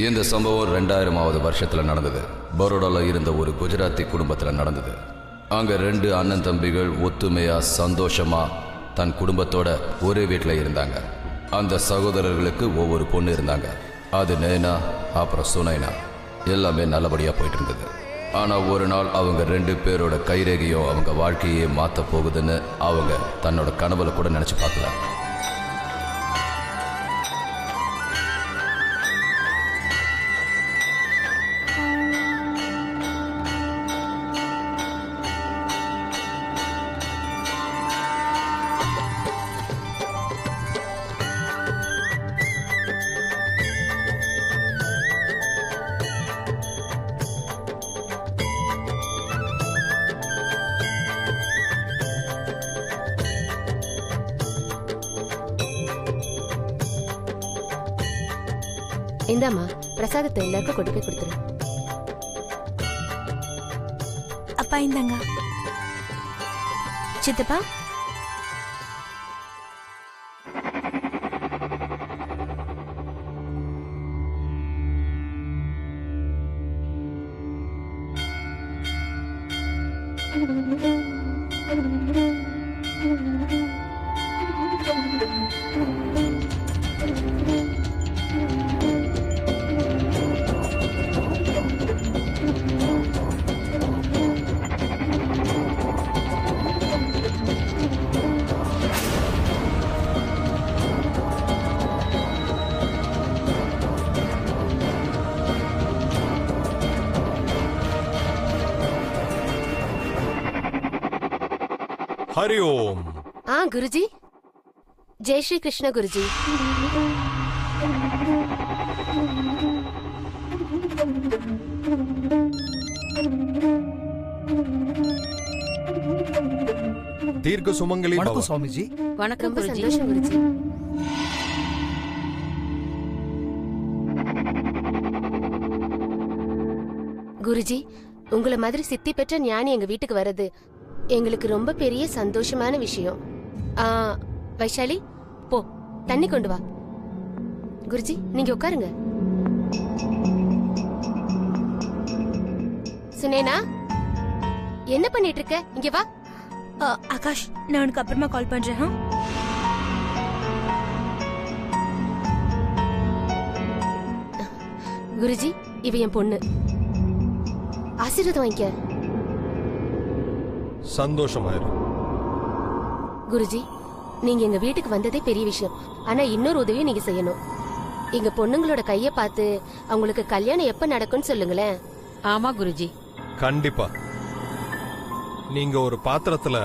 இந்த சம்பவம் 2000வது வருஷத்துல நடந்தது. பரோடால இருந்த ஒரு குஜராத்தி குடும்பத்துல நடந்தது. அங்க 2 அண்ணன் தம்பிகள் ஒத்துமையா சந்தோஷமா தன் குடும்பத்தோட ஒரே வீட்டில் இருந்தாங்க. அந்த சகோதரர்களுக்கு ஒவ்வொரு பொண்ணு இருந்தாங்க. அது நேனா, அப்புறம் சுனைனா. எல்லாமே நல்லபடியா போயிட்டு இருந்தது. ஆனா ஒரு நாள் அவங்க 2 பேரோட கைரேகையும் அவங்க வாழ்க்கையே மாத்த போகுதுன்னு அவங்க தன்னோட கனவுல கூட நினைச்சு பார்க்கல. இந்தாமா பிரசாதத்தை எல்லாருக்கும் கொண்டு போய் கொடுத்துரு. அப்பா இந்தாங்க. சித்தப்பா हरि ओम। हाँ गुरुजी, जय श्री कृष्ण गुरुजी। दीर्घ सुमंगली भव। वणक्कम स्वामी जी। वणक्कम संतोषम गुरुजी। குருஜி, உங்களை மாதிரி சித்தி பெற்ற ஞானி எங்க வீட்டுக்கு வர்றது எங்களுக்கு ரொம்ப பெரிய சந்தோஷமான விஷயம். வைஷாலி, போ தண்ணி கொண்டு வா. குருஜி, நீங்க உட்காருங்க. சுனேனா, என்ன பண்ணிட்டு இருக்க? இங்க வா. ஆகாஷ், நான் உனக்கு அப்புறமா கால் பண்றேன். குருஜி, இவ என் பொண்ணு. ஆசீர்வாதம் வாங்கிக்க. சந்தோஷமாயிரு. குருஜி, நீங்க எங்க வீட்டுக்கு வந்ததே பெரிய விஷயம். ஆனா இன்னொரு உதவியும் நீங்க செய்யணும். எங்க பொண்ணுங்களோட கைய பார்த்து அவங்களுக்கு கல்யாணம் எப்ப நடக்கும்னு சொல்லுங்களேன். ஆமா குருஜி, கண்டிப்பா. நீங்க ஒரு பாத்திரத்துல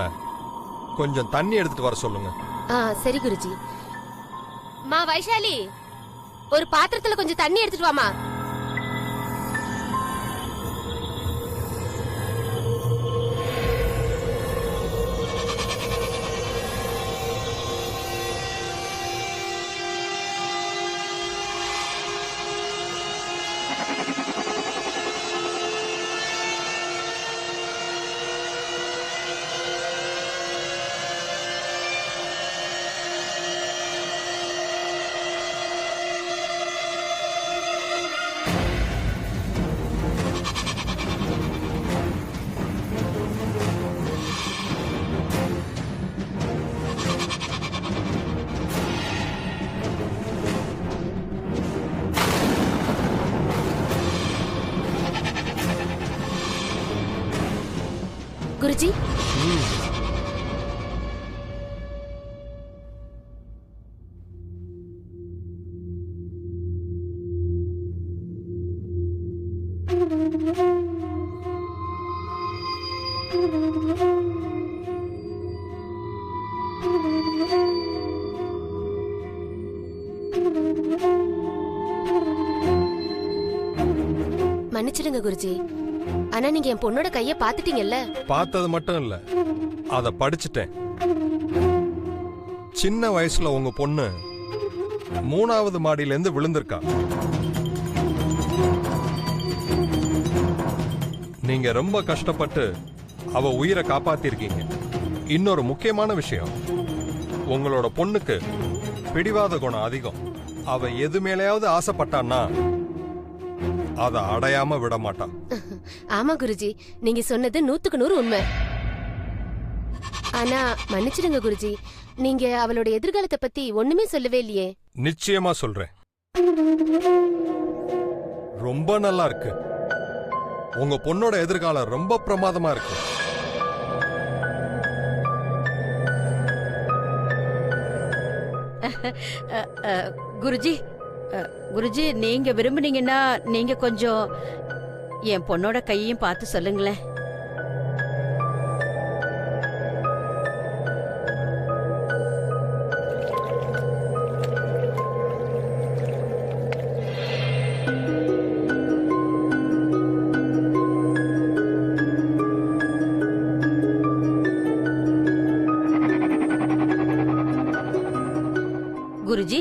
கொஞ்சம் தண்ணி எடுத்துட்டு வர சொல்லுங்க. சரி குருஜி. மா வைஷாலி, ஒரு பாத்திரத்துல கொஞ்சம் தண்ணி எடுத்துட்டு வாமா. குருஜி, மன்னிச்சிடுங்க குருஜி. ஆனா நீங்க என் பொண்ணோட கைய பாத்துட்டீங்கல்ல? பார்த்தது மட்டும் இல்ல, அத படிச்சுட்டேன். சின்ன வயசுல உங்க பொண்ணு 3வது மாடியில இருந்து விழுந்திருக்கா. நீங்க ரொம்ப கஷ்டப்பட்டு அவ உயிரை காப்பாத்திருக்கீங்க. இன்னொரு முக்கியமான விஷயம், உங்களோட பொண்ணுக்கு பிடிவாத குணம் அதிகம். அவ எது மேலேயாவது ஆசைப்பட்டான்னா அதை அடையாம விட மாட்டா. ஆமா குருஜி, நீங்க சொன்னது 100க்கு 100 உண்மை. ஆனா மன்னிச்சிடுங்க குருஜி, நீங்க அவளோட எதிர்காலத்தை பத்தி ஒண்ணுமே சொல்லவே இல்லையே. நிச்சயமா சொல்றேன். ரொம்ப நல்லா இருக்கு. உங்க பொண்ணோட எதிர்காலம் ரொம்ப பிரமாதமா இருக்கு. குருஜி, குருஜி, நீங்க விரும்புனீங்கன்னா நீங்க கொஞ்சம் என் பொண்ணோட கையையும் பார்த்து சொல்லுங்களேன். குருஜி,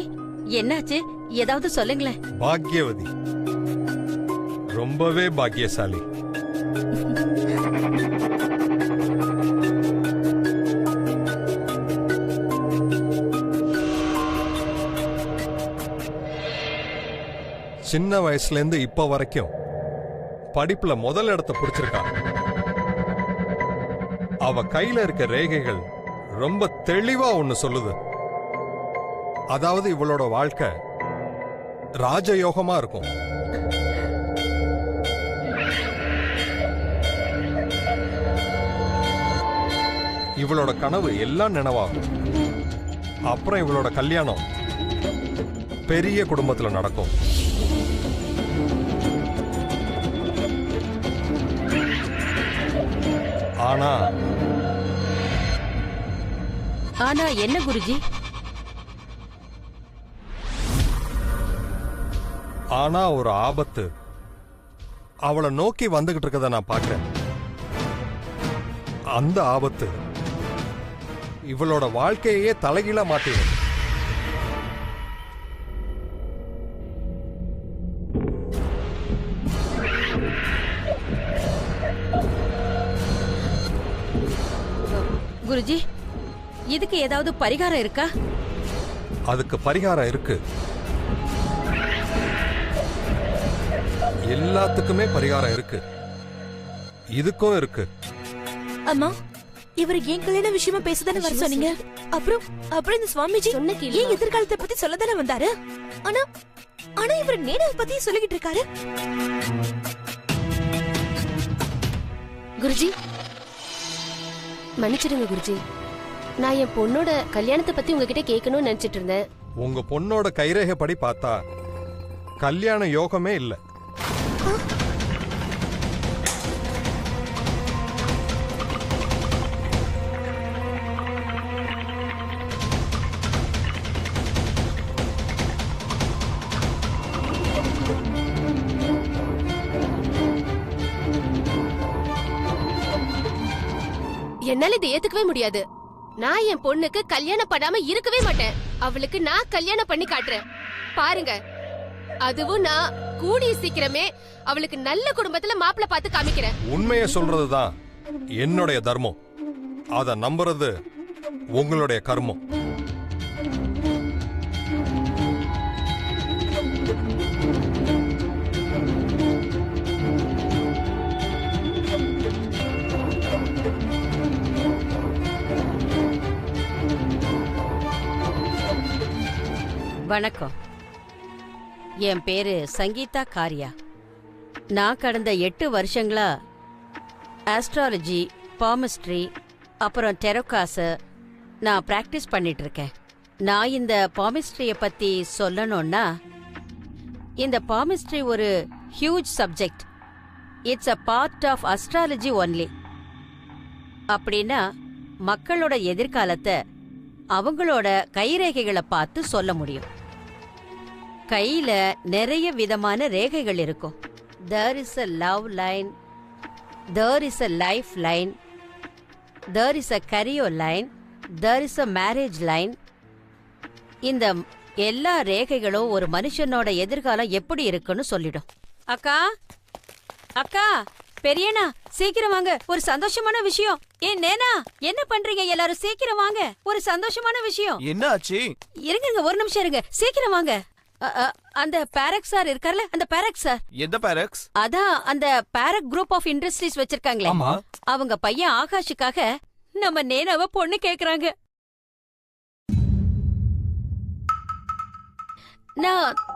என்னாச்சு? ஏதாவது சொல்லுங்களேன். பாக்யவதி, ரொம்பவே பாக்கியசாலி. சின்ன வயசுல இருந்து இப்ப வரைக்கும் படிப்புல முதல் இடத்தை பிடிச்சிருக்கா. அவ கையில இருக்க ரேகைகள் ரொம்ப தெளிவா ஒண்ணு சொல்லுது. அதாவது இவளோட வாழ்க்கை ராஜயோகமா இருக்கும். இவளோட கனவு எல்லாம் நினைவாகும். அப்புறம் இவளோட கல்யாணம் பெரிய குடும்பத்துல நடக்கும். ஆனா ஆனா என்ன குருஜி? ஆனா ஒரு ஆபத்து அவளை நோக்கி வந்துகிட்டு இருக்கத நான் பார்க்கிறேன். அந்த ஆபத்து இவளோட வாழ்க்கையே தலைகீழா மாத்திடும். குருஜி, இதுக்கு ஏதாவது பரிகாரம் இருக்கா? அதுக்கு பரிகாரம் இருக்கு. எல்லாத்துக்குமே பரிகாரம் இருக்கு. இதுக்கும் இருக்கு. அம்மா, இவர் ஏன் கல்யாண விஷயமா பேசதானே வர சொன்னீங்க? அப்புறம் இந்த சுவாமிஜி ஏன் எதிர்காலத்தை பத்தி சொல்லதானே வந்தாரு? ஆனா ஆனா இவர் நேனவை பத்தி சொல்லிக்கிட்டு இருக்காரு. குருஜி மன்னிச்சிடுங்க குருஜி, நான் என் பொண்ணோட கல்யாணத்தை பத்தி உங்ககிட்ட கேட்கணும்னு நினைச்சிட்டு இருந்தேன். உங்க பொண்ணோட கைரேகை படி பார்த்தா கல்யாண யோகமே இல்ல. என்னால இதை ஏத்துக்கவே முடியாது. நான் என் பொண்ணுக்கு கல்யாணம் பண்ணாம இருக்கவே மாட்டேன். அவளுக்கு நான் கல்யாணம் பண்ணி காட்டுறேன் பாருங்க. அதுவும் நான் கூடிய சீக்கிரமே அவளுக்கு நல்ல குடும்பத்துல மாப்பிள்ளை பார்த்து காமிக்கிறேன். உண்மையை சொல்றதுதான் என்னுடைய தர்மம். அத நம்புறது உங்களுடைய கர்மம். வணக்கம். என் பேரு சங்கீதா காரியா. நான் கடந்த 8 வருஷங்களா ஆஸ்ட்ராலஜி, பாமிஸ்ட்ரி, அப்புறம் டெரோகாச நான் பிராக்டிஸ் பண்ணிட்டு இருக்கேன். நான் இந்த பாமிஸ்ட்ரிய பத்தி சொல்லணும்னா, இந்த பாமிஸ்ட்ரி ஒரு huge subject. It's a part of astrology only. அப்படின்னா மக்களோட எதிர்காலத்தை அவங்களோட கைரேகைகளை பார்த்து சொல்ல முடியும். கையில நிறைய விதமான ரேகைகள் இருக்கும். There is a love line, there is a life line, there is a career line, there is a marriage line. இந்த எல்லா ரேகைகளும் ஒரு மனுஷனோட எதிர்காலம் எப்படி இருக்குன்னு சொல்லிடும். அக்கா, அக்கா, பெரியண்ணா, சீக்கிரம் வாங்க, ஒரு சந்தோஷமான விஷயம். ஏன் நேனா, என்ன பண்றீங்க? எல்லாரும் சீக்கிரம் வாங்க, ஒரு சந்தோஷமான விஷயம். என்ன ஆச்சு? இருங்க, ஒரு நிமிஷம் இருங்க, சீக்கிரம் வாங்க. அந்த பாரக் சார் இருக்கார்ல, அந்த பாரக் சார். எந்த பாரக்ஸ்? அதான் அந்த பாரக் குரூப் ஆஃப் இண்டஸ்ட்ரீஸ் வச்சிருக்காங்களே, ஆமா. அவங்க பையன் ஆகாஷுக்காக நம்ம நேனாவ பொண்ணு கேக்குறாங்க.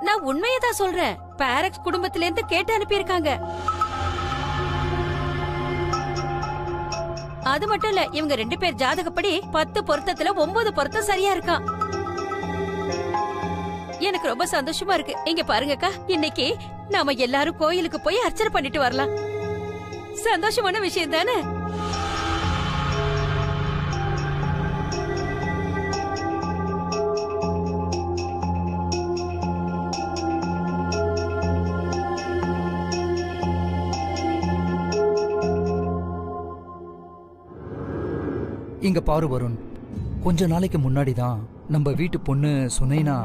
நான் உண்மையதான் சொல்றேன். பாரக்ஸ் குடும்பத்தில இருந்து கேட்டு அனுப்பியிருக்காங்க. அது மட்டும் இல்ல, இவங்க 2 பேர் ஜாதகப்படி 10 பொருத்தத்துல 9 பொருத்தம் சரியா இருக்கான். எனக்கு ரொம்ப சந்தோஷமா இருக்கு. இங்க பாருங்கக்கா, இன்னைக்கு நாம எல்லாரும் கோயிலுக்கு போய் அர்ச்சனை பண்ணிட்டு வரலாம். சந்தோஷமான விஷயம் தானே? இங்க பாரு வருண், கொஞ்ச நாளைக்கு முன்னாடி தான் நம்ம வீட்டு பொண்ணு சுனைனா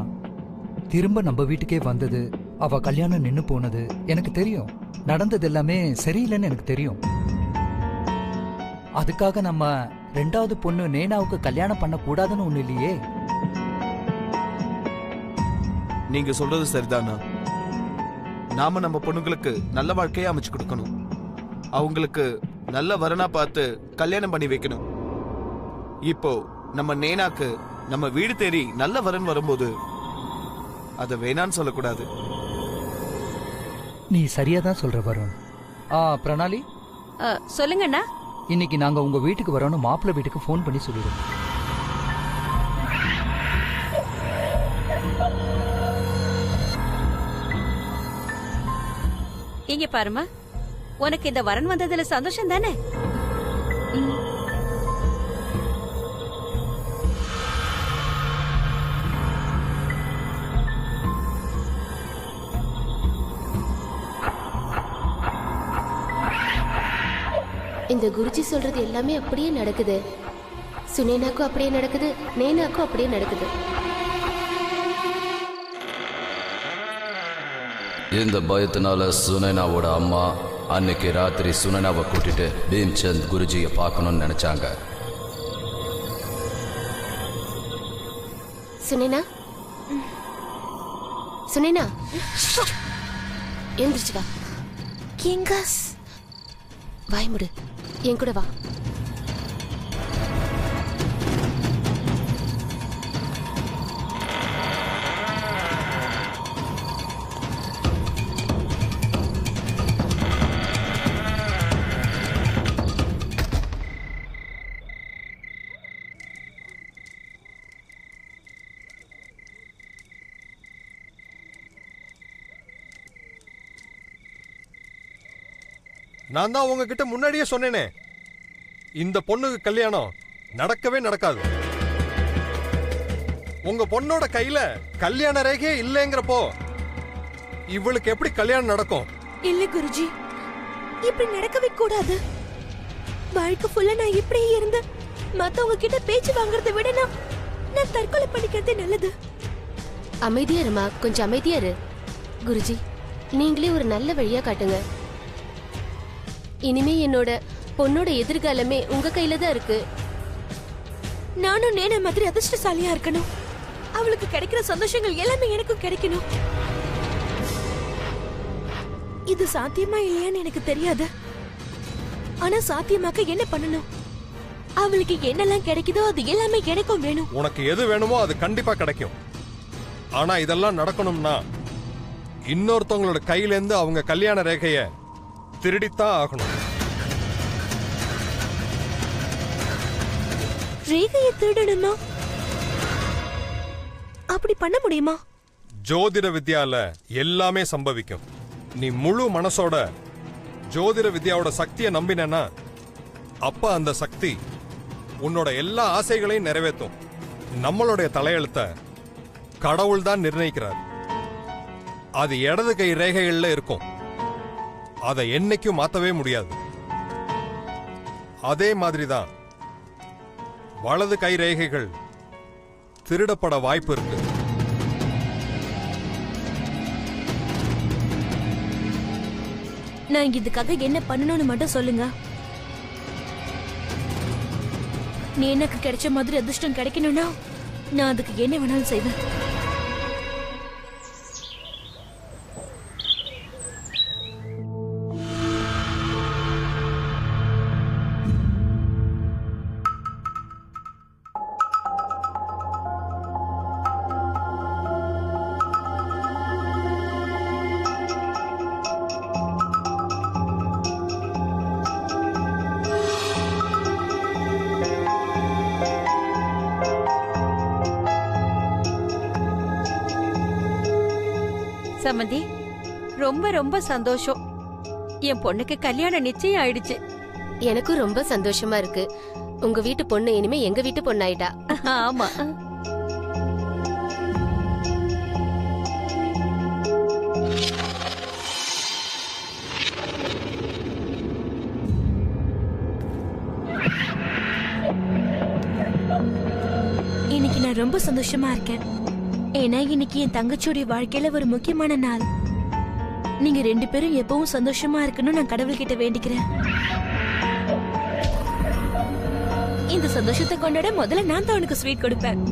திரும்ப நம்ம வீட்டுக்கே வந்தது. அவ கல்யாணம் நின்னு போனது எனக்கு தெரியும். நடந்தது எல்லாமே சரியில்லைன்னு எனக்கு தெரியும். அதுக்காக நம்ம 2வது பொண்ணு நேனாவுக்கு கல்யாணம் பண்ண கூடாதுன்னு ஒண்ணு இல்லையே. நீங்க சொல்றது சரிதானா? நாம நம்ம பொண்ணுங்களுக்கு நல்ல வாழ்க்கையை அமைச்சு கொடுக்கணும். அவங்களுக்கு நல்ல வரனா பார்த்து கல்யாணம் பண்ணி வைக்கணும். இப்போ நம்ம நேனாக்கு நம்ம வீடு தேடி நல்ல வரன் வரும்போது அத வேணான்னு சொல்லக்கூடாது. நீ சரியா தான் சொல்ற வருண். பிரணாலி, சொல்லுங்கண்ணா. இன்னைக்கு நாங்க உங்க வீட்டுக்கு வரோன்னு மாப்பிள்ளை வீட்டுக்கு ஃபோன் பண்ணி சொல்லிடுவோம். இங்க பாருமா, உனக்கு இந்த வரன் வந்ததுல சந்தோஷம் தானே? இந்த குருஜி சொல்றது எல்லாமே அப்படியே நடக்குது. சுனேனாக்கும் அப்படியே நடக்குது, நேனாக்கும் அப்படியே நடக்குது. இந்த பயத்தினால சுனைனாவோட அம்மா அன்னைக்கு ராத்திரி சுனைனாவை கூட்டிட்டு பீம்சந்த் குருஜியை பார்க்கணும்னு நினைச்சாங்க. சுனேனா, சுனேனா எழுந்திருச்சு வா. கிங்கஸ், வாய் முடு, என் கூட வா. நான் தான் உங்ககிட்ட முன்னாடியே சொன்னேனே, இந்த பொண்ணுக்கு கல்யாணம் நடக்கவே நடக்காது. உங்க பொண்ணோட கையில கல்யாண ரேகையே இல்லைங்கிறப்போ இவளுக்கு எப்படி கல்யாணம் நடக்கும்? இல்ல குருஜி, இப்படி நடக்கவே கூடாது. வாழ்க்கை ஃபுல்லா நான் இப்படியே இருந்து மத்தவங்க கிட்ட பேச்சு வாங்குறதை விட நான் தற்கொலை பண்ணிக்கிறதே நல்லது. அமைதியா இருமா, கொஞ்சம் அமைதியா இரு. குருஜி, நீங்களே ஒரு நல்ல வழியா காட்டுங்க. இனிமே என்னோட பொண்ணோட எதிர்காலமே உங்க கையில தான் இருக்கு. நானும் நேன மாதிரி அதிர்ஷ்டசாலியா இருக்கணும். அவளுக்கு கிடைக்கிற சந்தோஷங்கள் எல்லாமே எனக்கும் கிடைக்கணும். இது சாத்தியமா இல்லையான்னு எனக்கு தெரியாது. ஆனா சாத்தியமாக்க என்ன பண்ணணும்? அவளுக்கு என்னெல்லாம் கிடைக்குதோ அது எல்லாமே எனக்கும் வேணும். உனக்கு எது வேணுமோ அது கண்டிப்பா கிடைக்கும். ஆனா இதெல்லாம் நடக்கணும்னா இன்னொருத்தவங்களோட கையில இருந்து அவங்க கல்யாண ரேகைய திருடித்தான் ஆகணும். ரேகையை திருடணுமா? அப்படி பண்ண முடியுமா? ஜோதிட வித்யால எல்லாமே சம்பவிக்கும். நீ முழு மனசோட ஜோதிட வித்யாவோட சக்தியை நம்பினா அப்ப அந்த சக்தி உன்னோட எல்லா ஆசைகளையும் நிறைவேற்றும். நம்மளுடைய தலையெழுத்த கடவுள் தான் நிர்ணயிக்கிறார். அது இடது கை ரேகைகள்ல இருக்கும். அதை என்னைக்கும் மாத்தவே முடியாது. அதே மாதிரிதான் வலது கை ரேகைகள் திருடப்பட வாய்ப்பு இருக்கு. நான் இதுக்காக என்ன பண்ணணும்னு மட்டும் சொல்லுங்க. நீ எனக்கு கிடைச்ச மாதிரி அதிர்ஷ்டம் கிடைக்கணும்னா நான் அதுக்கு என்ன வேணாலும் செய்வேன். சம்மந்தி, ரொம்ப ரொம்ப சந்தோஷம். என் பொண்ணுக்கு கல்யாணம் நிச்சயம் ஆயிடுச்சு. எனக்கும் ரொம்ப சந்தோஷமா இருக்கு. உங்க வீட்டு பொண்ணு இனிமே எங்க வீட்டு பொண்ணாயிட்டா. ஆமா. இன்னைக்கு நான் ரொம்ப சந்தோஷமா இருக்கேன். ஏன்னா இன்னைக்கு என் தங்கச்சியோட வாழ்க்கையில ஒரு முக்கியமான நாள். நீங்க 2 பேரும் எப்பவும் சந்தோஷமா இருக்கணும் நான் கடவுள்கிட்ட வேண்டிக்கிறேன். இந்த சந்தோஷத்தை கொண்டாட முதல்ல நான் தான் உனக்கு ஸ்வீட் கொடுப்பேன்.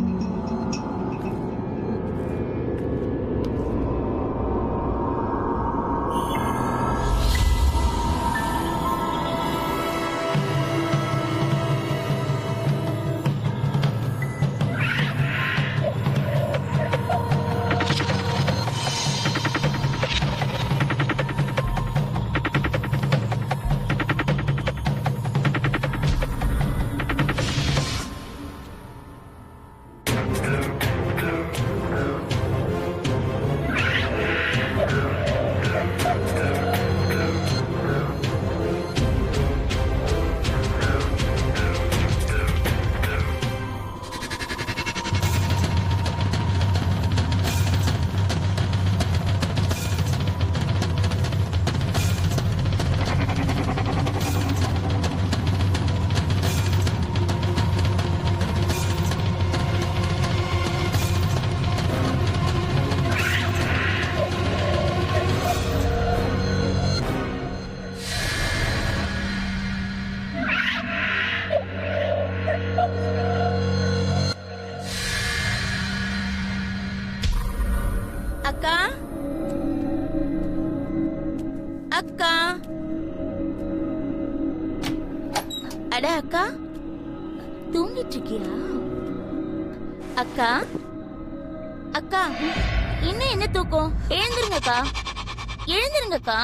அக்கா, அக்கா, அட அக்கா, தூங்கிட்டு இருக்கியா? அக்கா, அக்கா, என்ன தூக்கம்? எழுந்திருங்கக்கா, எழுந்திருங்கக்கா.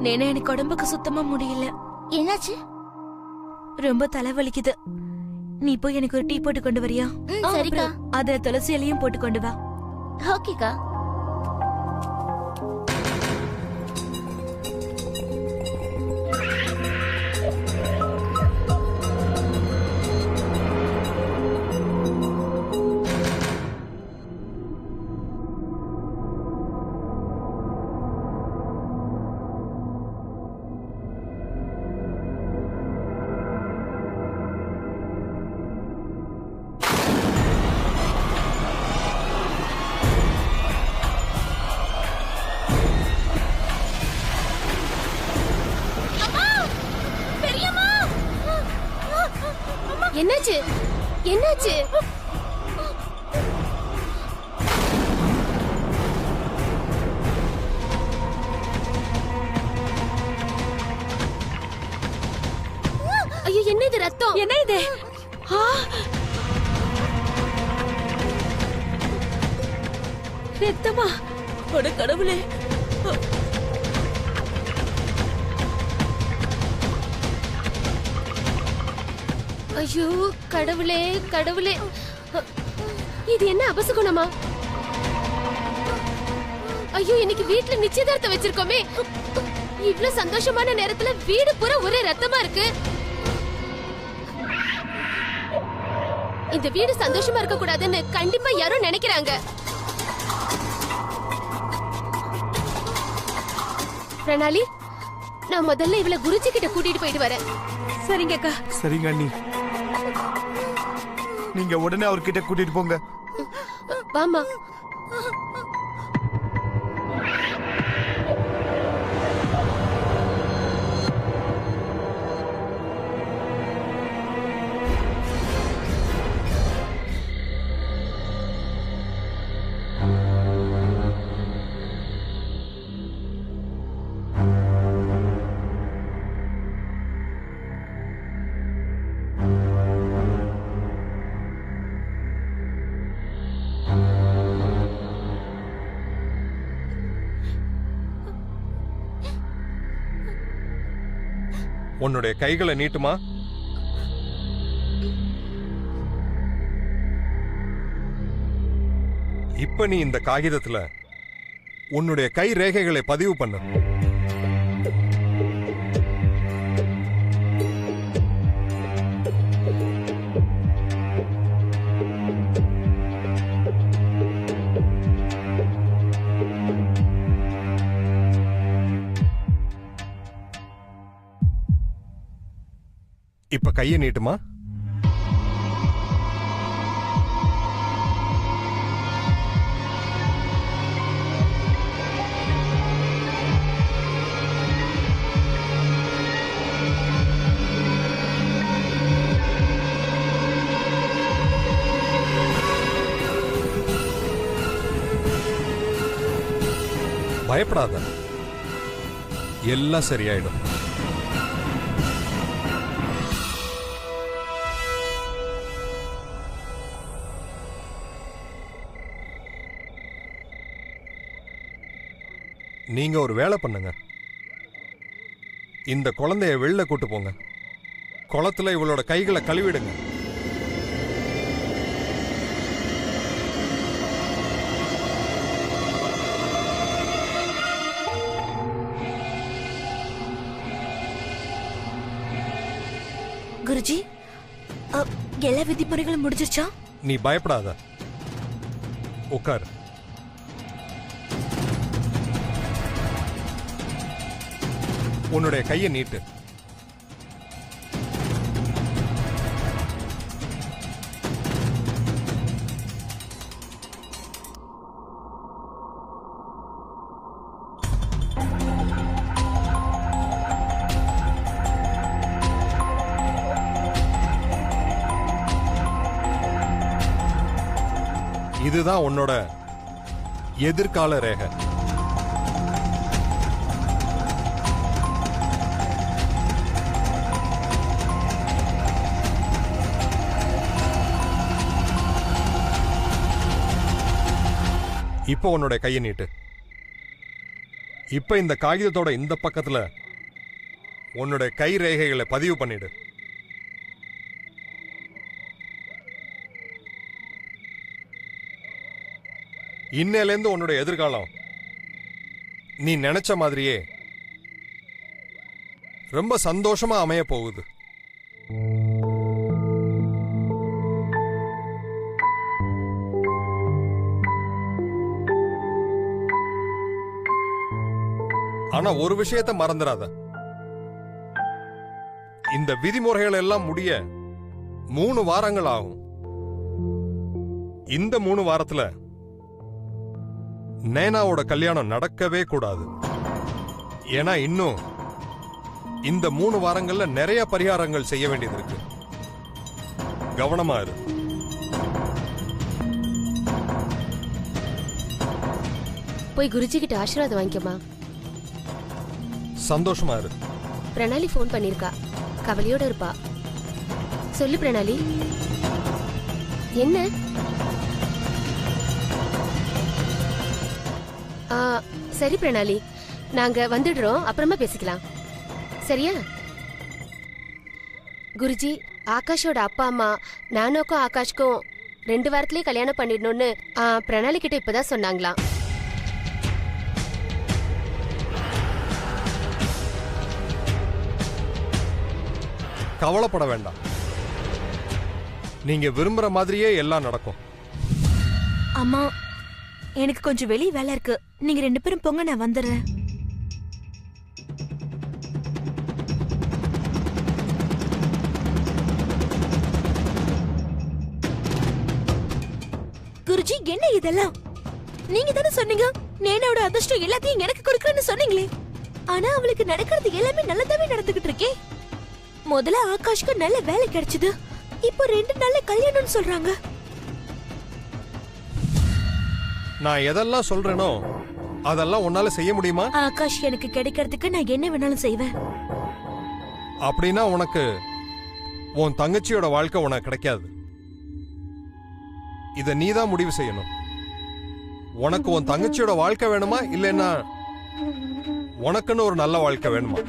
நேனா, எனக்கு உடம்புக்கு சுத்தமா முடியல. என்னாச்சு? ரொம்ப தலைவலிக்குது. நீ போய் எனக்கு ஒரு டீ போட்டு கொண்டு வரியா? சரிக்கா. அத துளசி இலையும் போட்டு கொண்டு வா. ஓகேக்கா. என்னாச்சு? என்னாச்சு? ஐயோ, என்ன இது? ரத்தம் என்ன இது? ரத்தமா? அட கடவுளே! ஐயோ கடவுளே, கடவுளே, இது என்ன அபசகுணமா? ஐயோ, இன்னைக்கு வீட்ல நிச்சயதார்த்தம் வச்சிருக்கோமே. இவ்ளோ சந்தோஷமான நேரத்துல வீடு பூரா ஒரே ரத்தமா இருக்கு. இந்த வீடு சந்தோஷமா இருக்க கூடாதுன்னு கண்டிப்பா யாரும் நினைக்கிறாங்க. பிரணாலி, நான் முதல்ல இவள குருஜி கிட்ட கூட்டிட்டு போயிட்டு வரேன். சரிங்க அக்கா. சரிங்க அண்ணி, நீங்க உடனே அவர்கிட்ட கூட்டிட்டு போங்க. வாமா. உன்னுடைய கைகளை நீட்டுமா. இப்ப நீ இந்த காகிதத்துல உன்னுடைய கை ரேகைகளை பதிவு பண்ணு. இப்ப கையை நீட்டுமா. பயப்படாத, எல்லாம் சரியாயிடும். நீங்க ஒரு வேலை பண்ணுங்க. இந்த குழந்தைய வெளில கூட்டு போங்க. குளத்துல இவளோட கைகளை கழுவிடுங்க. குருஜி, எல்லா விதிமுறைகளும் முடிஞ்சிருச்சா? நீ பயப்படாத, உட்கார். உன்னுடைய கையை நீட்டு. இதுதான் உன்னோட எதிர்கால ரேகை. இப்போ உன்னோட கையை நீட்டு. இப்ப இந்த காகிதத்தோட இந்த பக்கத்துல உன்னோட கை ரேகைகளை பதிவு பண்ணிடு. இன்னையிலேருந்து உன்னோட எதிர்காலம் நீ நினைச்ச மாதிரியே ரொம்ப சந்தோஷமா அமைய போகுது. ஆனா ஒரு விஷயத்தை மறந்துடாத, இந்த விதிமுறைகள் எல்லாம் முடிய 3 வாரங்கள் ஆகும். இந்த 3 வாரத்துல நேனாவோட கல்யாணம் நடக்கவே கூடாது. ஏன்னா இன்னும் இந்த 3 வாரங்கள்ல நிறைய பரிகாரங்கள் செய்ய வேண்டியது இருக்கு. கவனமா இரு. போய் குருஜி கிட்ட ஆசீர்வாதம் வாங்கிக்கமா. சந்தோஷமா இரு. பிரணாலி ஃபோன் பண்ணிருக்கா, கவலையோட இருப்பா. சொல்லு பிரணாலி. என்ன? சரி பிரணாலி, நாங்க வந்துடுறோம், அப்புறமா பேசிக்கலாம், சரியா? குருஜி, ஆகாஷோட அப்பா அம்மா நானுக்கும் ஆகாஷ்க்கும் 2 வாரத்திலேயே கல்யாணம் பண்ணிடணும்னு பிரணாலி கிட்ட இப்பதான் சொன்னாங்களாம். கவலைப்பட வேண்டாம், நீங்க விரும்புற மாதிரியே எல்லாம் நடக்கும். அம்மா, எனக்கு கொஞ்சம் வெளிய வேலை இருக்கு, நீங்க 2 பேரும் போங்க, நான் வந்துடுறேன். குருஜி, என்ன இதெல்லாம்? நீங்க தானே சொன்னீங்க நேனாவோட அதிர்ஷ்டம் எல்லாத்தையும் எனக்கு கொடுக்கறேன்னு சொன்னீங்களே. ஆனா அவளுக்கு நடக்கிறது எல்லாமே நல்லதாவே நடந்துகிட்டு இருக்கே. முதல்ல ஆகாஷ்க்கு நல்ல வேலை கிடைச்சது, இப்போ 2 நாள்ல கல்யாணம்னு சொல்றாங்க. நான் எதெல்லாம் சொல்றேனோ அதெல்லாம் உன்னால செய்ய முடியுமா? ஆகாஷ் எனக்கு கிடைக்கிறதுக்கு நான் என்ன வேணாலும் செய்வேன். அப்படின்னா உனக்கு உன் தங்கச்சியோட வாழ்க்கை உனக்கு கிடைக்காது. இத நீதான் முடிவு செய்யணும். உனக்கு உன் தங்கச்சியோட வாழ்க்கை வேணுமா, இல்லைன்னா உனக்குன்னு ஒரு நல்ல வாழ்க்கை வேணுமா?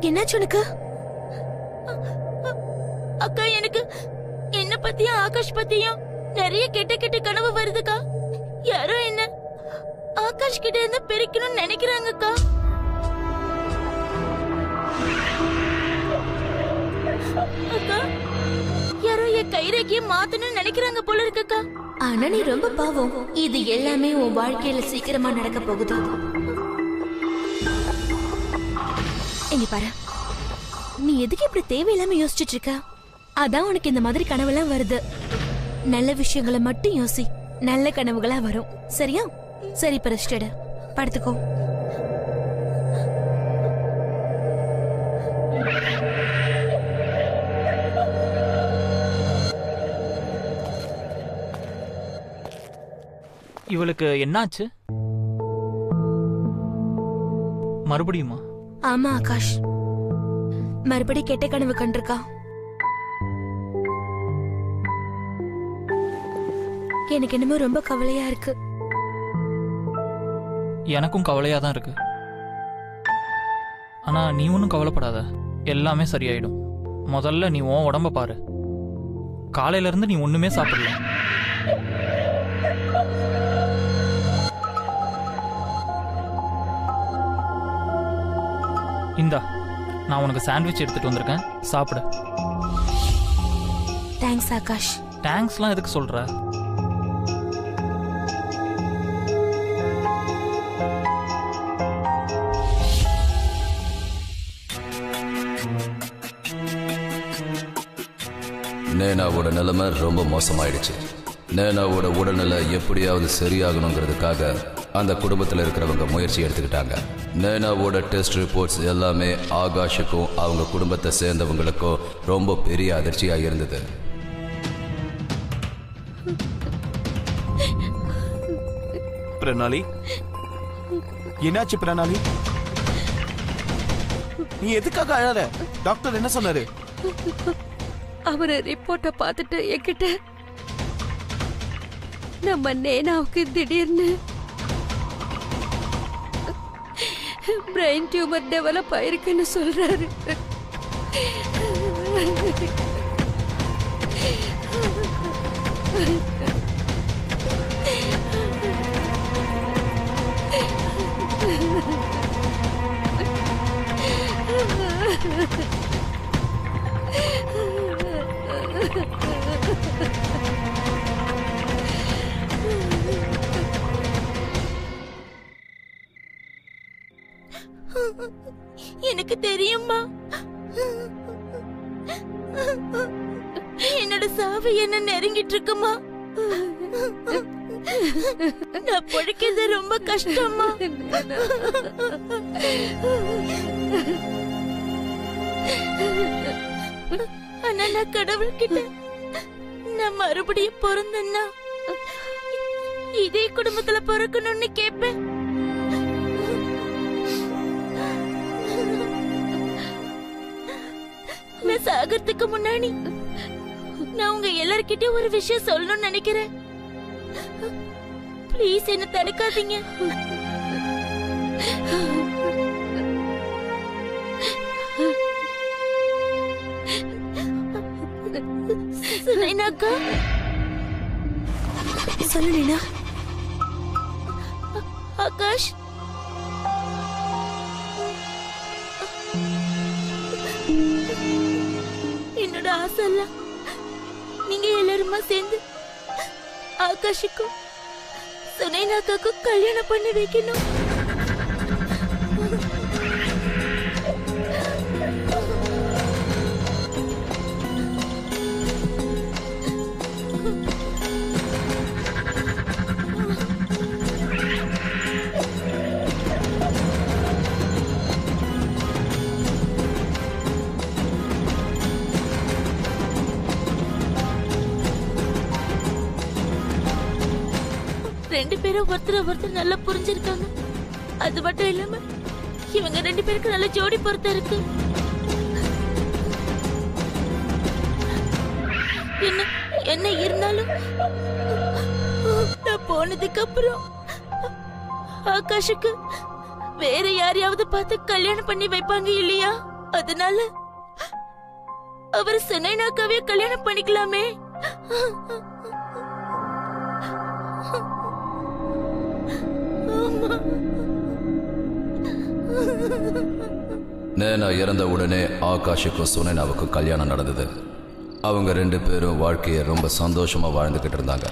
என்னாச்சு உனக்கு? அக்கா, எனக்கு என்ன பத்தியும் ஆகாஷ் பத்தியும் நிறைய கெட்ட கெட்ட கனவு வருதுக்கா. யாரோ என்ன ஆகாஷ் கிட்ட இருந்து பிரிக்கணும்னு நினைக்கிறாங்கக்கா. அக்கா, யாரோ என் கைரேகையை மாத்தணும்னு நினைக்கிறாங்க போல இருக்குக்கா. ஆனா நீ ரொம்ப பாவம். இது எல்லாமே உன் வாழ்க்கையில சீக்கிரமா நடக்க போகுது. இங்க பாரு, நீ எதுக்கு இப்படி தேவையில்லாம யோசிச்சுட்டு இருக்க? அதான் உனக்கு இந்த மாதிரி கனவுலாம் வருது. நல்ல விஷயங்களை மட்டும் யோசி, நல்ல கனவுகளா வரும். சரியா? சரி, பிரஸ்டட் படுத்துக்கோ. இவளுக்கு என்னாச்சு? மறுபடியுமா? ஆமா ஆகாஷ், மறுபடி கெட்ட கனவு கண்டிருக்கா. எனக்கு என்னமோ ரொம்ப கவலையா இருக்கு. எனக்கும் கவலையா தான் இருக்கு. ஆனா நீ ஒன்றும் கவலைப்படாத, எல்லாமே சரியாயிடும். முதல்ல நீ உன் உடம்ப பாரு. காலையில இருந்து நீ ஒண்ணுமே சாப்பிடல. இந்தா, நான் உனக்கு சாண்ட்விச் எடுத்துட்டு வந்திருக்கேன், சாப்பிடு. தேங்க்ஸ் ஆகாஷ். தேங்க்ஸ்லாம் எதுக்கு சொல்ற? நேனாவோட நிலைமை ரொம்ப மோசமாயிடுச்சு. நேனாவோட உடல்நிலை எப்படியாவது சரியாகணுங்கிறதுக்காக அந்த குடும்பத்தில் இருக்கிறவங்க முயற்சி எடுத்துக்கிட்டாங்க. நேனாவோட டெஸ்ட் ரிப்போர்ட்ஸ் எல்லாமே ஆகாஷுக்கும் அவங்க குடும்பத்தை சேர்ந்தவங்களுக்கும் ரொம்ப பெரிய அதிர்ச்சியாக இருந்தது. பிரணாலி, என்னாச்சு பிரணாலி? நீ எதுக்காக அழற? டாக்டர் என்ன சொன்னாரு? அவரு ரிப்போர்ட்டை பார்த்துட்டு என்கிட்ட நம்ம நேனாவுக்கு திடீர்னு பிரெயின் டியூமர் டெவலப் ஆயிருக்குன்னு சொல்றாரு. எனக்கு தெரியுமா, என்னோட சாவு என்ன நெருங்கிட்டு இருக்குமா. நான் பொழைக்கிறது ரொம்ப கஷ்டமா. ஆனா நான் கடவுள்கிட்ட நான் மறுபடியும் பிறந்தேன்னா இதே குடும்பத்துல பிறக்கணும்னு கேட்பேன். நான் சாகறதுக்கு முன்னாடி நான் உங்க எல்லார்கிட்டயும் ஒரு விஷயம் சொல்லணும்னு நினைக்கிறேன். ப்ளீஸ் என்ன தடுக்காதீங்க. சுனைனாக்கா, சொல்லு நீனா. ஆகாஷ், என்னோட ஆசை எல்லாம் நீங்க எல்லாருமா சேர்ந்து ஆகாஷுக்கும் சுனைனாக்காக்கும் கல்யாணம் பண்ணி வைக்கணும். ரெண்டு பேரும் ஒருத்தர் நல்லா புரிஞ்சிருக்காங்க. அது மட்டும் இல்லாம இவங்க ரெண்டு பேருக்கு நல்ல ஜோடி பொருத்தம் இருக்கு. என்ன இருந்தாலும் நான் போனதுக்கு அப்புறம் ஆகாஷுக்கு வேற யாரையாவது பார்த்து கல்யாணம் பண்ணி வைப்பாங்க இல்லையா? அதனால அவர் சுனைனாக்காவே கல்யாணம் பண்ணிக்கலாமே. நேனா இறந்த உடனே ஆகாஷுக்கும் சுனைனாவுக்கும் கல்யாணம் நடந்தது. அவங்க 2 பேரும் வாழ்க்கையை ரொம்ப சந்தோஷமா வாழ்ந்துகிட்டு இருந்தாங்க.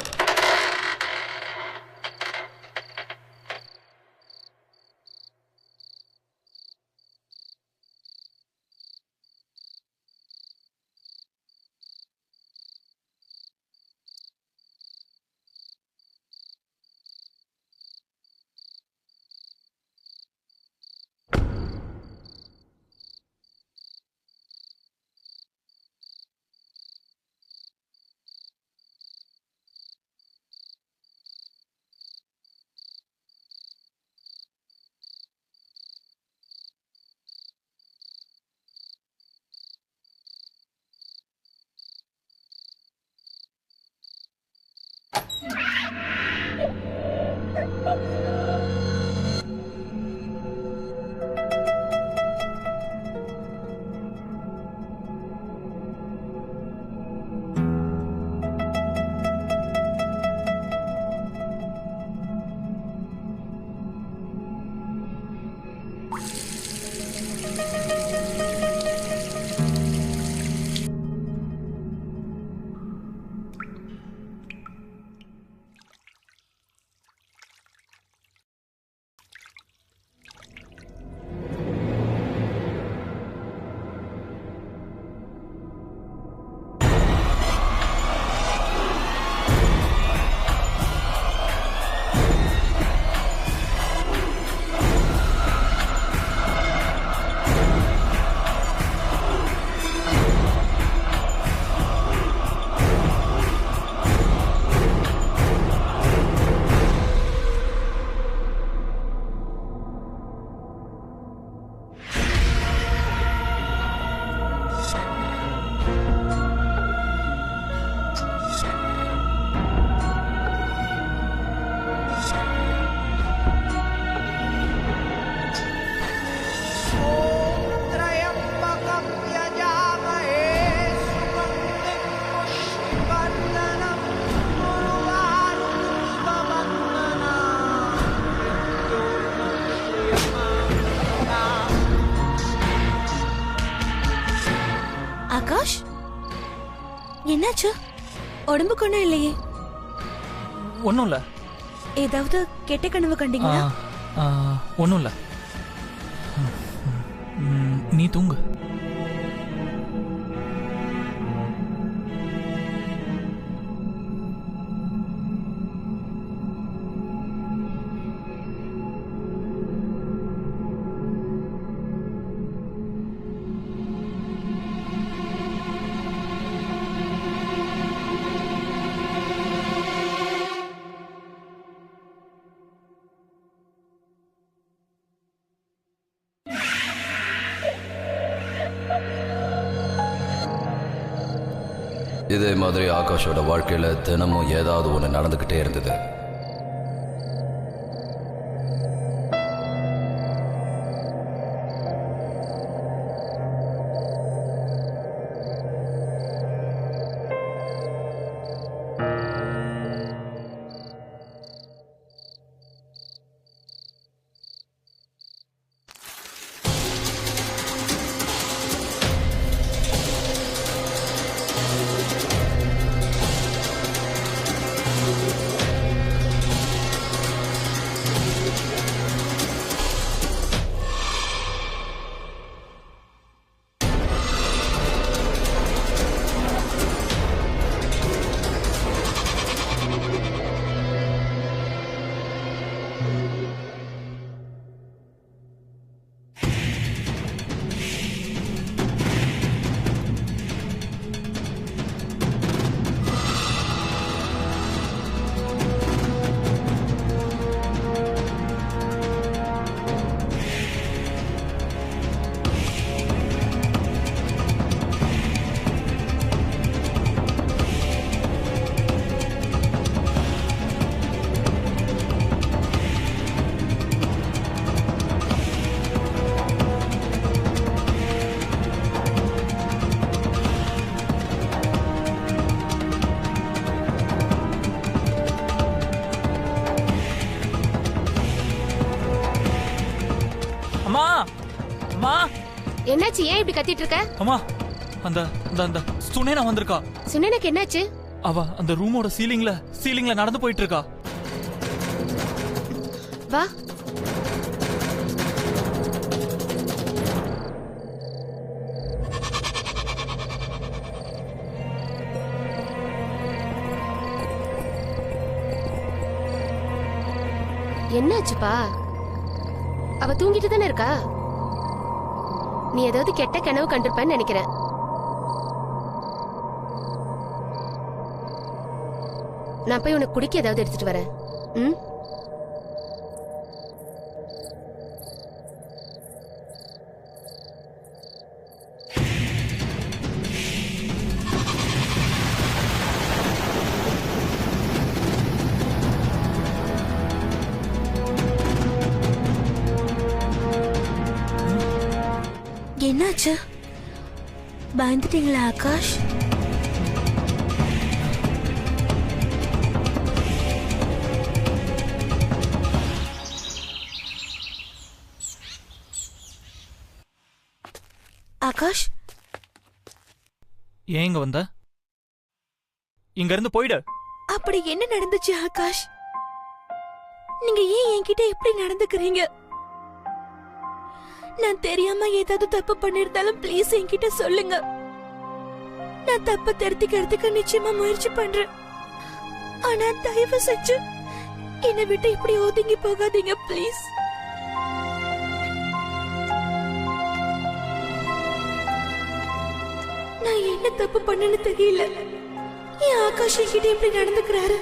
ஆகாஷ், என்னாச்சு? உடம்புக்கு ஒண்ணும் இல்லையே? ஒன்றும் இல்லை. ஏதாவது கெட்ட கனவு கண்டீங்களா? ஒன்றும் இல்லை. நீ தூங்கு. இதே மாதிரி ஆகாஷோட வாழ்க்கையில தினமும் ஏதாவது ஒன்று நடந்துகிட்டே இருந்தது. என்னாச்சு? ஏன் இப்படி கத்திட்டு இருக்க? அம்மா அந்த அந்த அந்த சுனேனா வந்திருக்கா. சுனேனாக்கு என்னாச்சு? அவ அந்த ரூமோட சீலிங்ல நடந்து போயிட்டு இருக்கா. வா. என்னாச்சுப்பா? அவ தூங்கிட்டு தானே இருக்கா? நீ ஏதாவது கெட்ட கனவு கண்டிருப்பேன்னு நினைக்கிறேன். நான் போய் உனக்கு குடிக்க ஏதாவது எடுத்துட்டு வரேன். ம். என்னாச்சு? பயந்துட்டீங்களா ஆகாஷ்? ஆகாஷ், ஏன் இங்க வந்த? இங்க இருந்து போயிடு. அப்படி என்ன நடந்துச்சு ஆகாஷ்? நீங்க ஏன் என்கிட்ட இப்படி நடந்துக்கிறீங்க? நான் தெரியாம ஏதாவது தப்பு பண்ணிருந்தாலும் ப்ளீஸ் என்கிட்ட சொல்லுங்க. நான் தப்பு திருத்திக்கிறதுக்கு நிச்சயமா முயற்சி பண்றேன். ஆனா தயவு செஞ்சு என்னை விட்டு இப்படி ஒதுங்கி போகாதீங்க ப்ளீஸ். நான் என்ன தப்பு பண்ணேன்னு தெரியல. ஏன் ஆகாஷ் என்கிட்ட இப்படி நடந்துக்கிறாரு?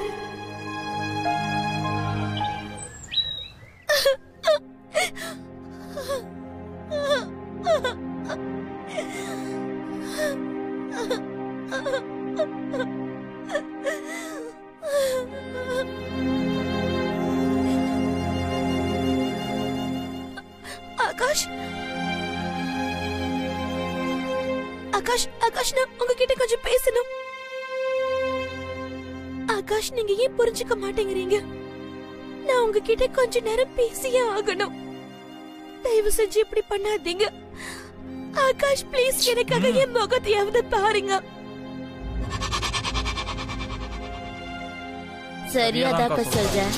ஆகாஷ், ஆகாஷ், ஆகாஷ், நான் உங்ககிட்ட கொஞ்சம் பேசணும். ஆகாஷ், நீங்க ஏன் புரிஞ்சுக்க மாட்டேங்கிறீங்க? நான் உங்ககிட்ட கொஞ்ச நேரம் பேசியே ஆகணும். தயவு செஞ்சு இப்படி பண்ணாதீங்க. ஆகாஷ், ப்ளீஸ் எனக்காக என் முகத்தையாவது பாருங்க. சரியாதாக்க சொல்றேன்.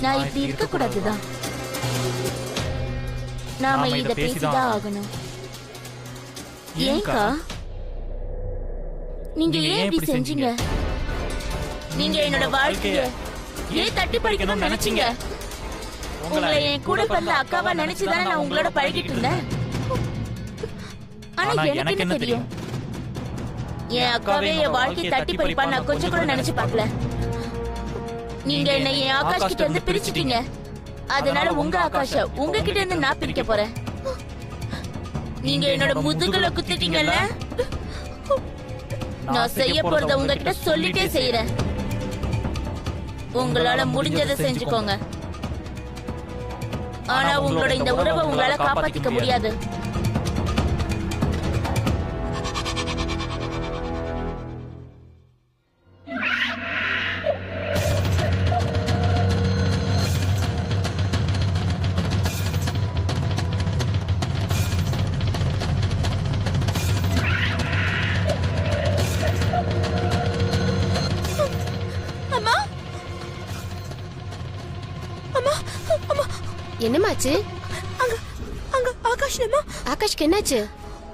நான் இப்படி இருக்க கூடாதுதான். நாம இத பேசிதான் ஆகணும். ஏங்கா நீங்க ஏன் இப்படி செஞ்சீங்க? நீங்க என்னோட வாழ்க்கைய ஏன் தட்டி பறிக்கணும்னு நினைச்சீங்க? உங்களை என் கூட பிறந்த அக்காவா நினைச்சுதானே நான் உங்களோட பழகிட்டு இருந்தேன். ஆனா எனக்கு என்ன தெரியும்? என் அக்காவே என் வாழ்க்கையை தட்டி பறிப்பா நான் கொஞ்சம் கூட நினைச்சு பார்க்கல. நீங்க என்ன என் ஆகாஷ் கிட்ட இருந்து பிரிச்சுட்டீங்க. அதனால உங்க ஆகாஷ உங்ககிட்ட இருந்து நான் பிரிக்க போறேன். நீங்க என்னோட முதுகுல குத்திட்டீங்கல்ல, நான் செய்ய போறத உங்ககிட்ட சொல்லிட்டே செய்யறேன். உங்களால முடிஞ்சதை செஞ்சுக்கோங்க. ஆனா உங்களோட இந்த உறவை உங்களால காப்பாத்திக்க முடியாது. என்னமாச்சு? அங்க அங்க ஆகாஷ் நம்ம ஆகாஷ்க்கு என்னாச்சு?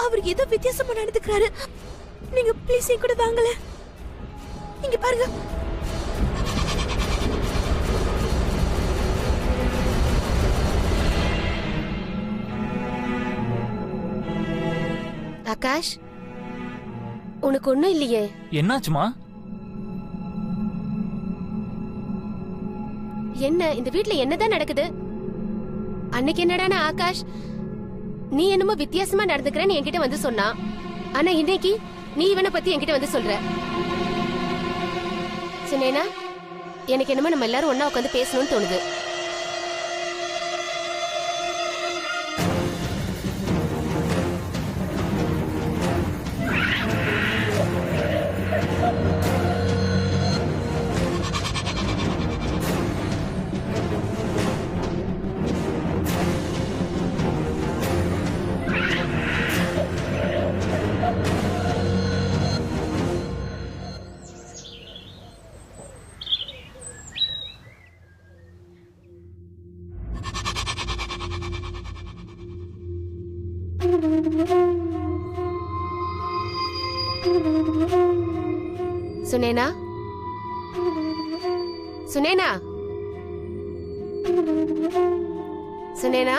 அவர் ஏதோ வித்தியாசமா நடந்துக்கிறாரு. நீங்க ப்ளீஸ் என் கூட வாங்கல. இங்க பாருங்க. ஆகாஷ், உனக்கு ஒண்ணும் இல்லையே? என்னாச்சுமா? என்ன இந்த வீட்ல என்னதான் நடக்குது? அன்னைக்கு என்னடானா ஆகாஷ் நீ என்னமோ வித்தியாசமா நடந்துக்கிறேன்னு என்கிட்ட வந்து சொன்னா. ஆனா இன்னைக்கு நீ இவனை பத்தி என்கிட்ட வந்து சொல்ற. சுனேனா, எனக்கு என்னமோ நம்ம எல்லாரும் ஒன்னா உட்காந்து பேசணும்னு தோணுது. சுனேனா, சுனேனா, சுனேனா,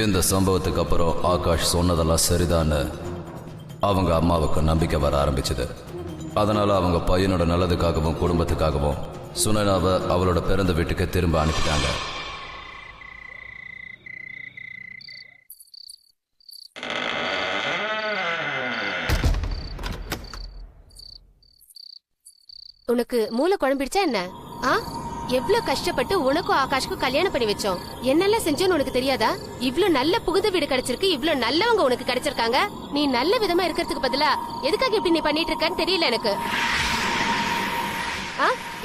இந்த சம்பவத்துக்கு அப்புறம் ஆகாஷ் சொன்னதெல்லாம் சரிதான்னு அவங்க அம்மாவுக்கு நம்பிக்கை வர ஆரம்பிச்சது. அதனால அவங்க பையனோட நல்லதுக்காகவும் குடும்பத்துக்காகவும் சுனேனாவை அவளோட பிறந்த வீட்டுக்கு திரும்ப அனுப்பிட்டாங்க. உனக்கு மூளை குழம்பிடுச்சா என்ன? எவ்வளவு கஷ்டப்பட்டு உனக்கும் ஆகாஷ்க்கும் கல்யாணம் பண்ணி வச்சோம். என்னெல்லாம் செஞ்சோன்னு உனக்கு தெரியாதா? இவ்ளோ நல்ல புகுந்த வீடு கிடைச்சிருக்கு, இவ்ளோ நல்லவங்க உனக்கு கிடைச்சிருக்காங்க. நீ நல்ல விதமா இருக்கிறதுக்கு பதிலா எதுக்காக இப்படி நீ பண்ணிட்டு இருக்கன்னு தெரியல எனக்கு.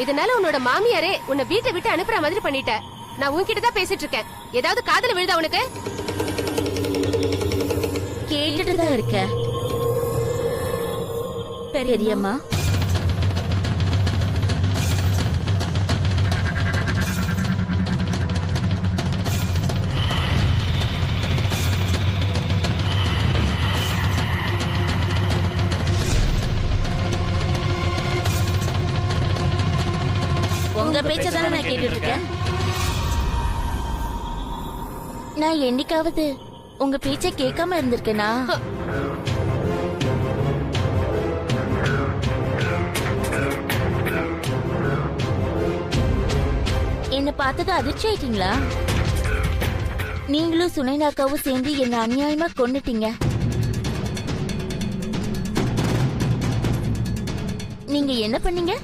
இதனால உன்னோட மாமியாரே உன்னை வீட்டை விட்டு அனுப்புற மாதிரி பண்ணிட்ட. நான் உன்கிட்ட தான் பேசிட்டு இருக்கேன். ஏதாவது காதுல விழுதா உனக்கு? கேட்டுட்டு தான் இருக்க பெரியம்மா. உங்க பேச்சதானே நான் கேட்டுட்டு இருக்கேன். நான் என்னைக்காவது உங்க பேச்ச கேட்காம இருந்திருக்கேனா? என்ன பார்த்தது அதிர்ச்சி ஆயிட்டீங்களா? நீங்களும் சுனைனாக்காவும் சேர்ந்து என்ன அநியாயமா கொன்னுட்டீங்க. நீங்க என்ன பண்ணீங்க?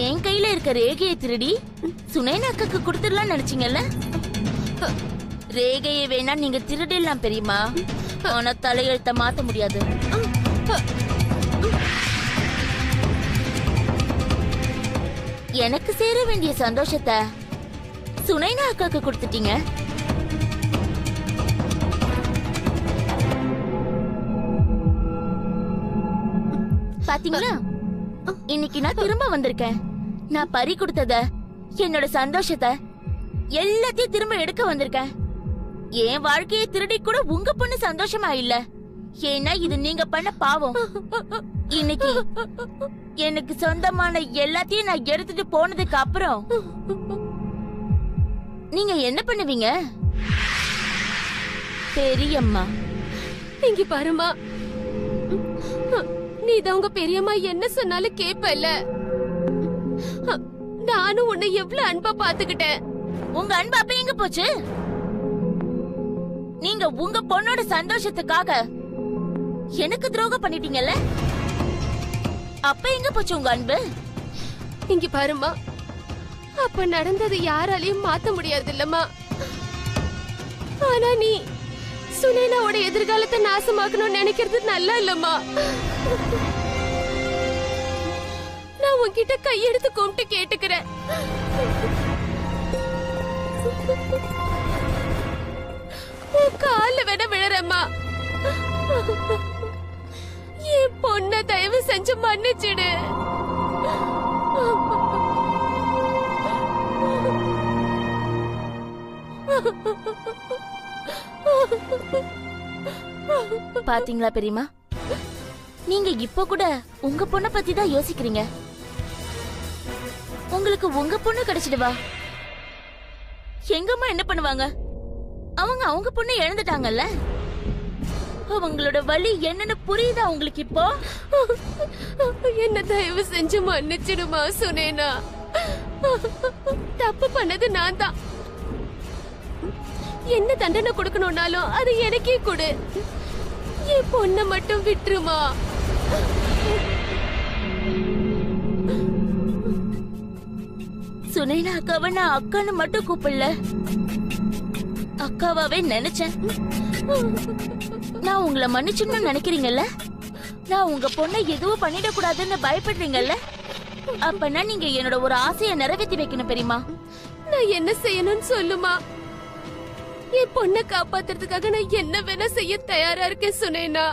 என் கையில இருக்க ரேகையை திருடி சுனைனாக்காக்கு கொடுத்துடலாம் நினைச்சீங்கல்ல? ரேகையை வேணா நீங்க திருடிடலாம் பெரியமா, ஆனா தலையெழுத்த மாத்த முடியாது. எனக்கு சேர வேண்டிய சந்தோஷத்தை சுனைனா அக்காக்கு கொடுத்துட்டீங்க. பாத்தீங்களா, இன்னைக்கு நான் திரும்ப வந்திருக்கேன். நான் பறி கொடுத்தத, என்னோட சந்தோஷத்தை எல்லாத்தையும் திரும்ப எடுக்க வந்திருக்கேன். என் வாழ்க்கையை திருடி கூட உங்க பொண்ணு சந்தோஷமா இல்ல. ஏன்னா இது நீங்க பண்ண பாவம். இன்னைக்கு எனக்கு சொந்தமான எல்லாத்தையும் நான் எடுத்துட்டு போனதுக்கு அப்புறம் நீங்க என்ன பண்ணுவீங்க பெரியம்மா? இங்க பாருமா, நீதான் உங்க பெரியம்மா என்ன சொன்னாலும் கேப்பல. நானும் உன்னை எவ்வளவு அன்பா பாத்துக்கிட்டேன். உங்க அன்பு அப்ப எங்க போச்சு? நீங்க உங்க பொண்ணோட சந்தோஷத்துக்காக எனக்கு துரோகம் பண்ணிட்டீங்கல்ல, அப்ப எங்க போச்சு உங்க அன்பு? இங்க பாருமா, அப்ப நடந்தது யாராலையும் மாத்த முடியாது இல்லம்மா. ஆனா நீ சுனேனாவோட எதிர்காலத்தை நாசமாக்கணும்னு நினைக்கிறது நல்லா இல்லம்மா. நான் உன்கிட்ட கையெடுத்து கும்பிட்டு கேட்டுக்கிறேன். கால வேணா விழறம்மா. என் பொண்ண தயவு செஞ்சு மன்னிச்சிடு. பாத்தீங்களா பெரியம்மா, நீங்க இப்ப கூட உங்க பொண்ண பத்தி தான் யோசிக்கிறீங்க. உங்களுக்கு உங்க பொண்ணு கிடைச்சிடுவா. எங்கம்மா என்ன பண்ணுவாங்க? அவங்க பொண்ணு இழந்துட்டாங்கல்ல. அவங்களோட வலி என்னன்னு புரியுதா உங்களுக்கு இப்போ? என்ன தயவு செஞ்சு மன்னிச்சிடுமா சுனேனா. தப்பு பண்ணது நான் தான். என்ன தண்டனை கொடுக்கணும்னாலும் அது எனக்கே கொடு. என் பொண்ணை மட்டும் விட்டுருமா. சுனைனா அக்காவை நான் அக்கான்னு மட்டும் கூப்பிடல, அக்காவாவே நினைச்சேன். நான் உங்களை மன்னிச்சுன்னு நினைக்கிறீங்கல்ல, நான் உங்க பொண்ணை எதுவும் பண்ணிடக்கூடாதுன்னு பயப்படுறீங்கல்ல, அப்பனா நீங்க என்னோட ஒரு ஆசையை நிறைவேற்றி வைக்கணும் பெரியம்மா. நான் என்ன செய்யணும்னு சொல்லுமா. என் பொண்ணை காப்பாத்துறதுக்காக நான் என்ன வேணா செய்ய தயாரா இருக்கேன் சுனேனா.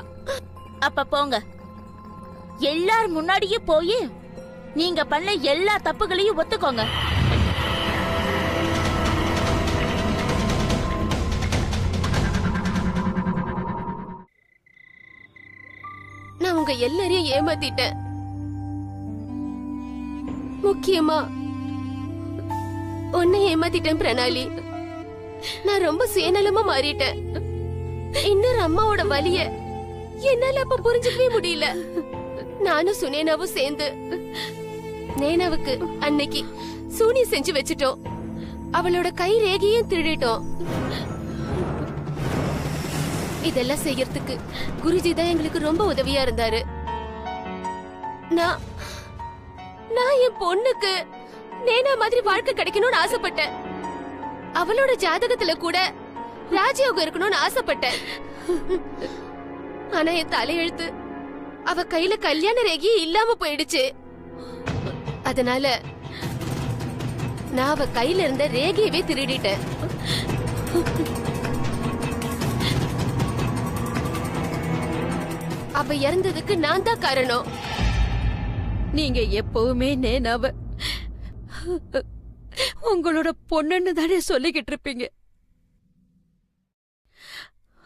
அப்ப போங்க, எல்லார் முன்னாடியே போய் நீங்க பண்ண எல்லா தப்புகளையும் ஒத்துக்கோங்க. நான் உங்க எல்லாரையும் ஏமாத்திட்டேன். முக்கியமா உன்னை ஏமாத்திட்டேன் பிரணாலி. நான் ரொம்ப சுயநலமா மாறிட்டேன். இன்னொரு அம்மாவோட வலிய என்னால அப்ப புரிஞ்சுக்கவே முடியல. நானும் சுனேனாவும் சேர்ந்து நேனாவுக்கு அன்னைக்கு சூனியம் செஞ்சு வச்சுட்டோம். அவளோட கை ரேகையும் திருடிட்டோம். இதெல்லாம் செய்யறதுக்கு குருஜி தான் எங்களுக்கு ரொம்ப உதவியா இருந்தாரு. நான் என் பொண்ணுக்கு நேனா மாதிரி வாழ்க்கை கிடைக்கணும்னு ஆசைப்பட்டேன். அவளோட ஜாதகத்துல கூட ராஜயோகம் இருக்கணும்னு ஆசைப்பட்டேன். ஆனா என் தலையெழுத்து அவ கையில கல்யாண ரேகையே இல்லாம போயிடுச்சு. அதனால நான் அவ கையில இருந்த ரேகையவே திருடிட்டேன். அவ இறந்ததுக்கு நான் தான் காரணம். நீங்க எப்பவுமே நேனாவ உங்களோட பொண்ணுன்னு தானே சொல்லிக்கிட்டு இருப்பீங்க.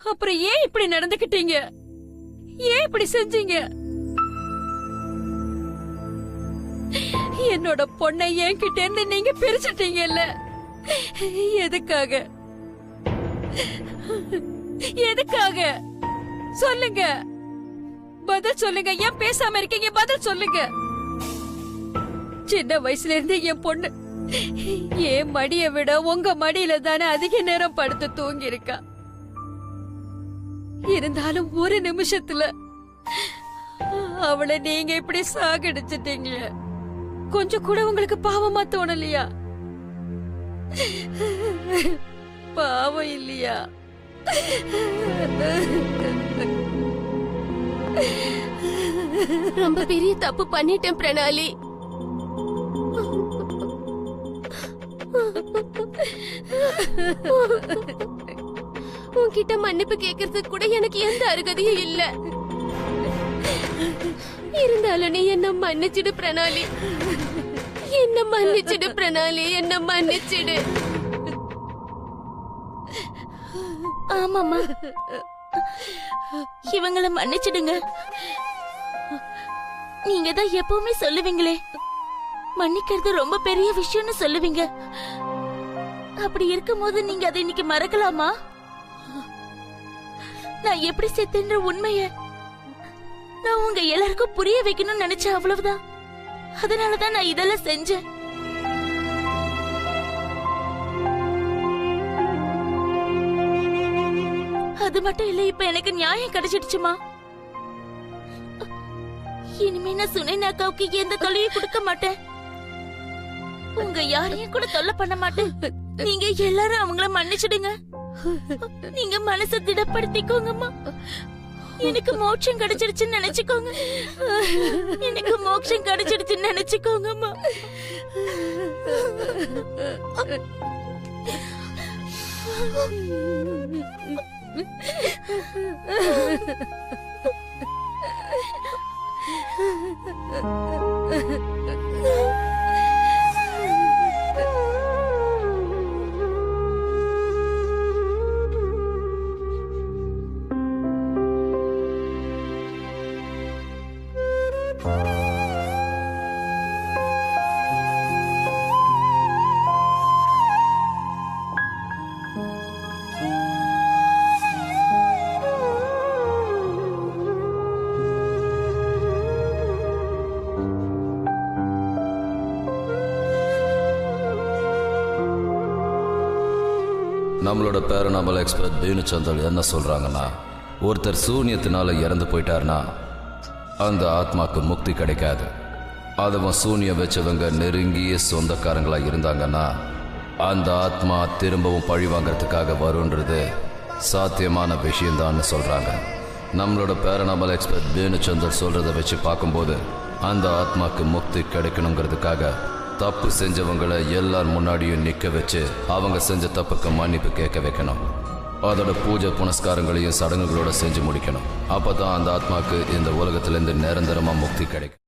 அப்புறம் ஏன் இப்படி நடந்துக்கிட்டீங்க? ஏன் இப்படி செஞ்சீங்க? என்னோட பொண்ணை என்கிட்ட இருந்து நீங்க பிரிச்சுட்டீங்கல்ல, எதுக்காக? எதுக்காக சொல்லுங்க, பதில் சொல்லுங்க. ஏன் பேசாம இருக்கீங்க? பதில் சொல்லுங்க. சின்ன வயசுல இருந்து என் பொண்ணு என் மடியை விட உங்க மடியில தானே அதிக நேரம் படுத்து தூங்கி இருக்கா. இருந்தாலும் ஒரு நிமிஷத்துல அவளை நீங்க இப்படி சாகடிச்சிட்டீங்களே, கொஞ்சம் கூட உங்களுக்கு பாவமா தோணலையா? பாவம் இல்லையா? ரொம்ப பெரிய தப்பு பண்ணிட்டேன் பிரணாலி. உன்கிட்ட மன்னிப்பு கேட்கறதுக்கு கூட எனக்கு எந்த அருகதையும் இல்ல. இருந்தாலும் நீ என்ன மன்னிச்சிடு பிரணாலி. என்ன மன்னிச்சிடு பிரணாலி. என்ன மன்னிச்சிடு. ஆமாமா, இவங்கள மன்னிச்சிடுங்க. நீங்க தான் எப்பவுமே சொல்லுவீங்களே, மன்னிக்கிறது ரொம்ப பெரிய விஷயம்னு சொல்லுவீங்க. அப்படி இருக்கும்போது நீங்க அதை இன்னைக்கு மறக்கலாமா? நான் எப்படி செத்தேன்ற உண்மைய நான் உங்க எல்லாருக்கும் புரிய வைக்கணும்னு நினைச்சேன், அவ்வளவுதான். அதனாலதான் நான் இதெல்லாம் செஞ்சேன். அது மட்டும் இல்ல, இப்ப எனக்கு நியாயம் கிடைச்சிடுச்சுமா. இனிமே நான் சுனேனா அக்காவுக்கு எந்த தொல்லையும் கொடுக்க மாட்டேன். உங்க யாரையும் கூட தொல்லை பண்ண மாட்டேன். நீங்க எல்லாரும் அவங்கள மன்னிச்சிடுங்க. நீங்க மனசை திடப்படுத்திக்கோங்கம்மா. எனக்கு மோட்சம் கிடைச்சிடுச்சுன்னு நினைச்சுக்கோங்க. எனக்கு மோட்சம் கிடைச்சிடுச்சுன்னு நினைச்சுக்கோங்கம்மா. நம்மளோட பேரனாமல் எக்ஸ்பர்ட் பீனு சந்தல் என்ன சொல்றாங்கன்னா, ஒருத்தர் சூனியத்தினால இறந்து போயிட்டார்னா அந்த ஆத்மாக்கு முக்தி கிடைக்காது. அதுவும் சூனியம் வச்சவங்க நெருங்கிய சொந்தக்காரங்களா இருந்தாங்கன்னா அந்த ஆத்மா திரும்பவும் பழி வாங்கறதுக்காக வருன்றது சாத்தியமான விஷயம்தான்னு சொல்றாங்க. நம்மளோட பேரனாமல் எக்ஸ்பர்ட் பீனு சந்தல் சொல்றதை வச்சு பார்க்கும்போது அந்த ஆத்மாக்கு முக்தி கிடைக்கணுங்கிறதுக்காக தப்பு செஞ்சவங்களை எல்லார் முன்னாடியும் நிற்க வச்சு அவங்க செஞ்ச தப்புக்கு மன்னிப்பு கேட்க வைக்கணும். அதோட பூஜை புனஸ்காரங்களையும் சடங்குகளோட செஞ்சு முடிக்கணும். அப்பதான் அந்த ஆத்மாக்கு இந்த உலகத்திலிருந்து நிரந்தரமா முக்தி கிடைக்கும்.